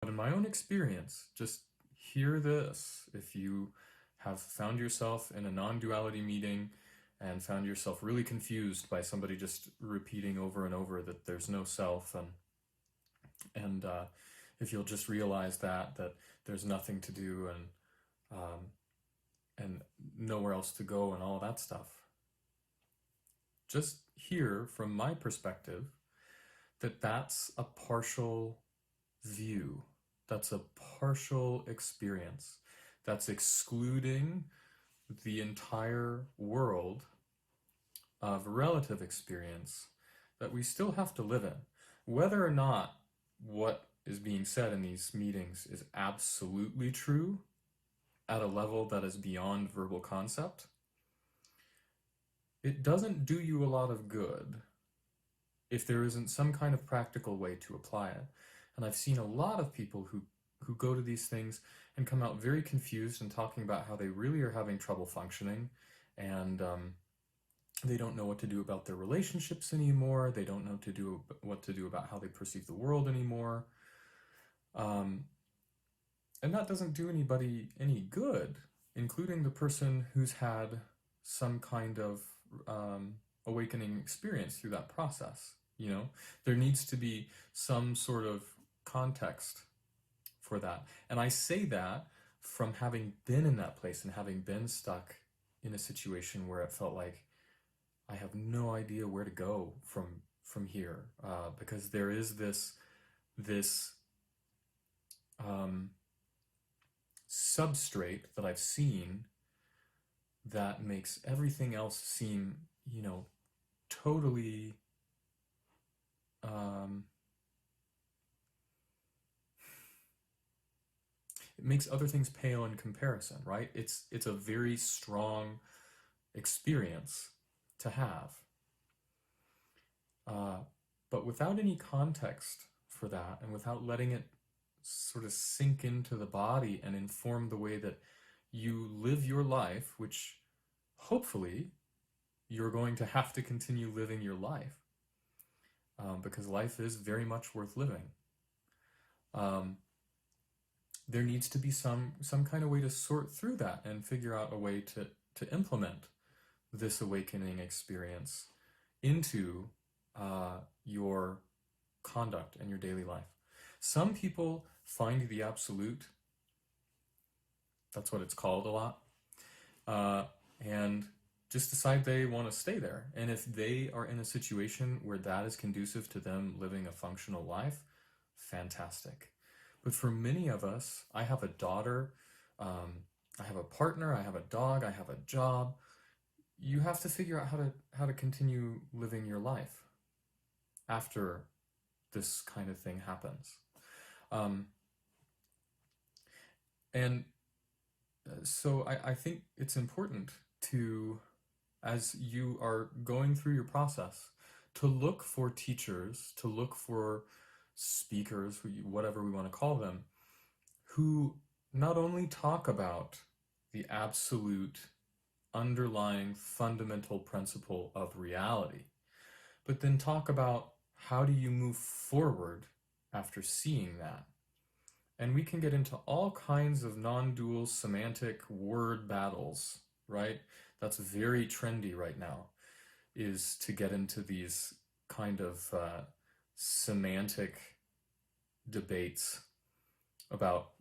But in my own experience, just hear this. If you have found yourself in a non-duality meeting and found yourself really confused by somebody just repeating over and over that there's no self, and if you'll just realize that there's nothing to do um, and nowhere else to go and all that stuff, just hear from my perspective that that's a partial view. That's a partial experience. That's excluding the entire world of relative experience that we still have to live in. Whether or not what is being said in these meetings is absolutely true at a level that is beyond verbal concept, it doesn't do you a lot of good if there isn't some kind of practical way to apply it. And I've seen a lot of people who go to these things and come out very confused and talking about how they really are having trouble functioning, and they don't know what to do about their relationships anymore. They don't know what to do about how they perceive the world anymore. And that doesn't do anybody any good, including the person who's had some kind of awakening experience through that process. There needs to be some sort of context for that. And I say that from having been in that place and having been stuck in a situation where it felt like I have no idea where to go from here, because there is this substrate that I've seen that makes everything else seem, totally it makes other things pale in comparison, right? It's a very strong experience to have. But without any context for that, and without letting it sort of sink into the body and inform the way that you live your life, which hopefully you're going to have to continue living your life, because life is very much worth living. There needs to be some kind of way to sort through that and figure out a way to implement this awakening experience into your conduct and your daily life. Some people find the absolute, that's what it's called a lot, and just decide they want to stay there. And if they are in a situation where that is conducive to them living a functional life, fantastic. But for many of us, I have a daughter, I have a partner, I have a dog, I have a job. You have to figure out how to continue living your life after this kind of thing happens. And so I think it's important to, as you are going through your process, to look for teachers, to look for speakers, whatever we want to call them, who not only talk about the absolute underlying fundamental principle of reality, but then talk about how do you move forward after seeing that. And we can get into all kinds of non-dual semantic word battles, right? That's very trendy right now, is to get into these kind of semantic debates about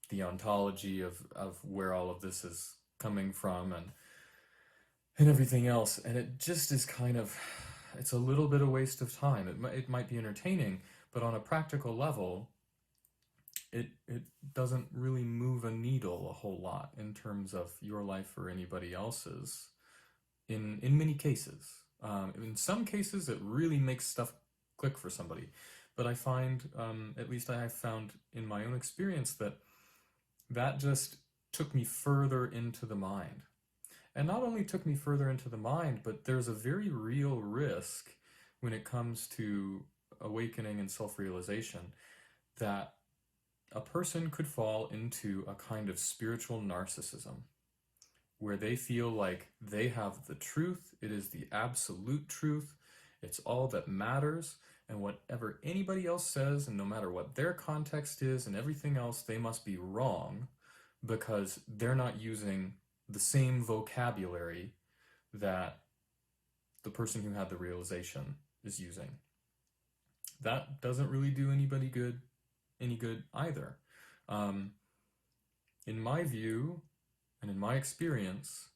the ontology of where all of this is coming from and everything else. And it just is kind of, it's a little bit of waste of time. It might be entertaining, but on a practical level, it doesn't really move a needle a whole lot in terms of your life or anybody else's in many cases. In some cases, it really makes stuff click for somebody. But I find, at least I have found in my own experience, that just took me further into the mind. And not only took me further into the mind, but there's a very real risk when it comes to awakening and self-realization that a person could fall into a kind of spiritual narcissism where they feel like they have the truth, it is the absolute truth, it's all that matters, and whatever anybody else says, and no matter what their context is and everything else, they must be wrong because they're not using the same vocabulary that the person who had the realization is using. That doesn't really do anybody any good either. Um, in my view and in my experience,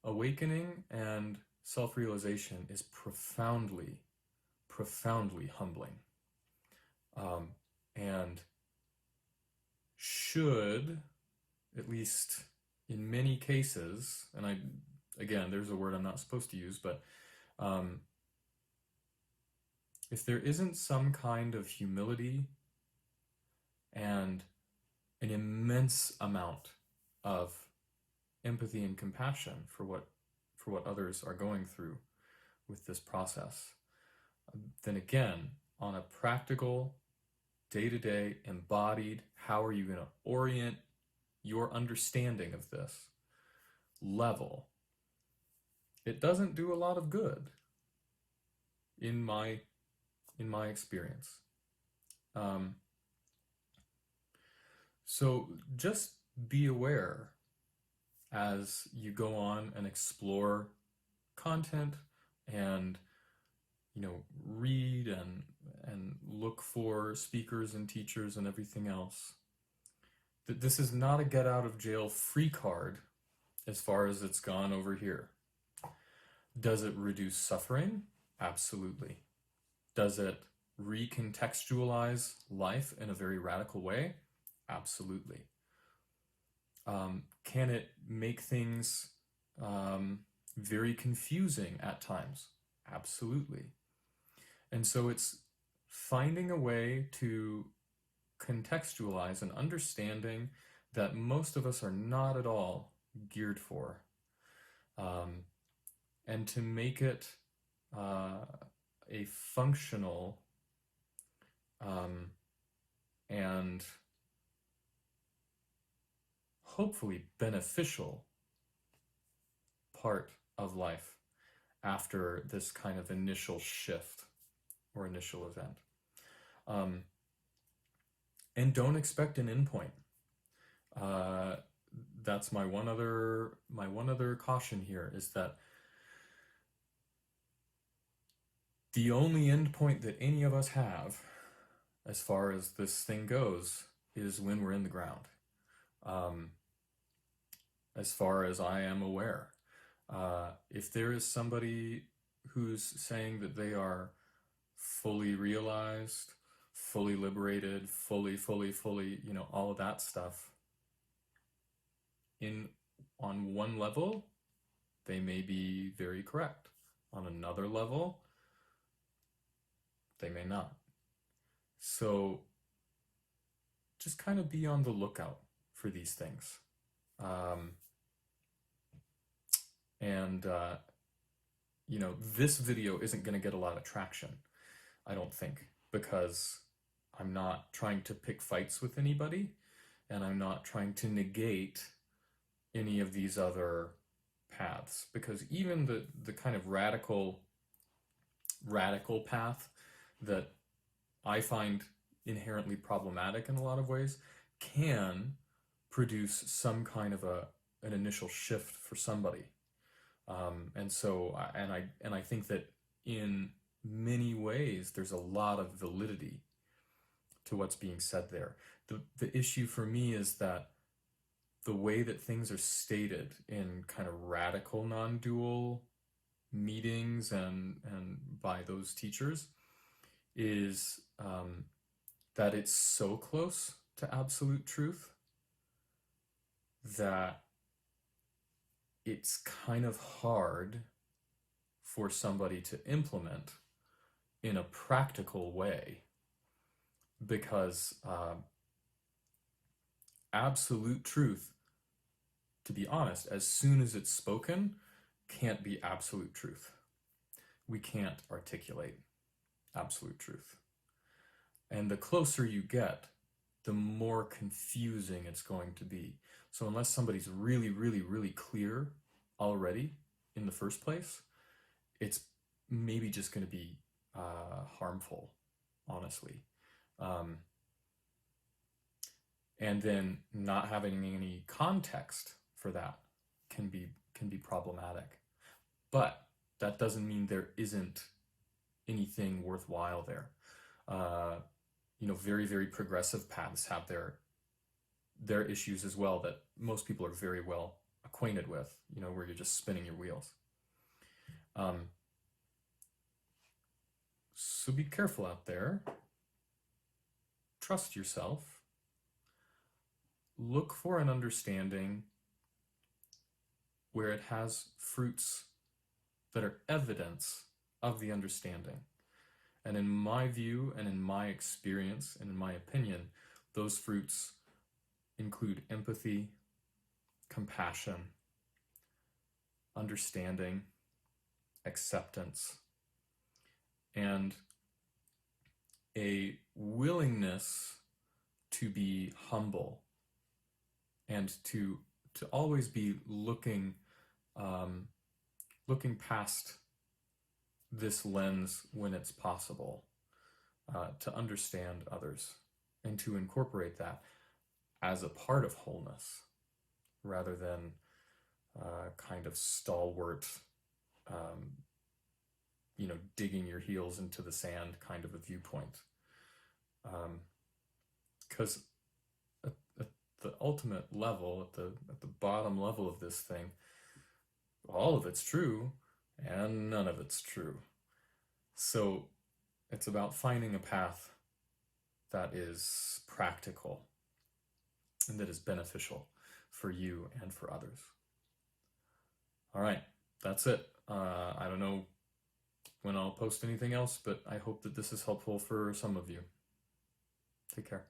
awakening and self-realization is profoundly, profoundly humbling, and should, at least in many cases, and again, there's a word I'm not supposed to use, but if there isn't some kind of humility and an immense amount of empathy and compassion for what others are going through with this process, then again, on a practical, day-to-day, embodied, how are you going to orient your understanding of this level, it doesn't do a lot of good in my experience. So just be aware as you go on and explore content and read and look for speakers and teachers and everything else, that this is not a get out of jail free card as far as it's gone over here. Does it reduce suffering? Absolutely. Does it recontextualize life in a very radical way? Absolutely. Can it make things very confusing at times? Absolutely. And so it's finding a way to contextualize an understanding that most of us are not at all geared for, and to make it a functional and hopefully beneficial part of life after this kind of initial shift or initial event. And don't expect an endpoint. That's my one other caution here, is that the only endpoint that any of us have as far as this thing goes is when we're in the ground. As far as I am aware, if there is somebody who's saying that they are fully realized, fully liberated, fully, all of that stuff, on one level, they may be very correct. On another level, they may not. So just kind of be on the lookout for these things. This video isn't going to get a lot of traction, I don't think, because I'm not trying to pick fights with anybody, and I'm not trying to negate any of these other paths, because even the kind of radical path that I find inherently problematic in a lot of ways can produce some kind of an initial shift for somebody. And I think that in many ways there's a lot of validity to what's being said there. The issue for me is that the way that things are stated in kind of radical non-dual meetings and by those teachers is that it's so close to absolute truth that it's kind of hard for somebody to implement in a practical way, because absolute truth, to be honest, as soon as it's spoken, can't be absolute truth. We can't articulate absolute truth. And the closer you get, the more confusing it's going to be. So unless somebody's really, really, really clear already in the first place, it's maybe just going to be harmful, honestly. Um, and then not having any context for that can be problematic. But that doesn't mean there isn't anything worthwhile there. Uh, very, very progressive paths have their issues as well that most people are very well acquainted with, where you're just spinning your wheels. So be careful out there. Trust yourself. Look for an understanding where it has fruits that are evidence of the understanding. And in my view, and in my experience, and in my opinion, those fruits include empathy, compassion, understanding, acceptance, and a willingness to be humble and to always be looking past this lens when it's possible, to understand others and to incorporate that as a part of wholeness rather than kind of stalwart, digging your heels into the sand kind of a viewpoint. Because at the ultimate level, at the bottom level of this thing, all of it's true and none of it's true. So it's about finding a path that is practical and that is beneficial for you and for others. All right, that's it. I don't know when I'll post anything else, but I hope that this is helpful for some of you. Take care.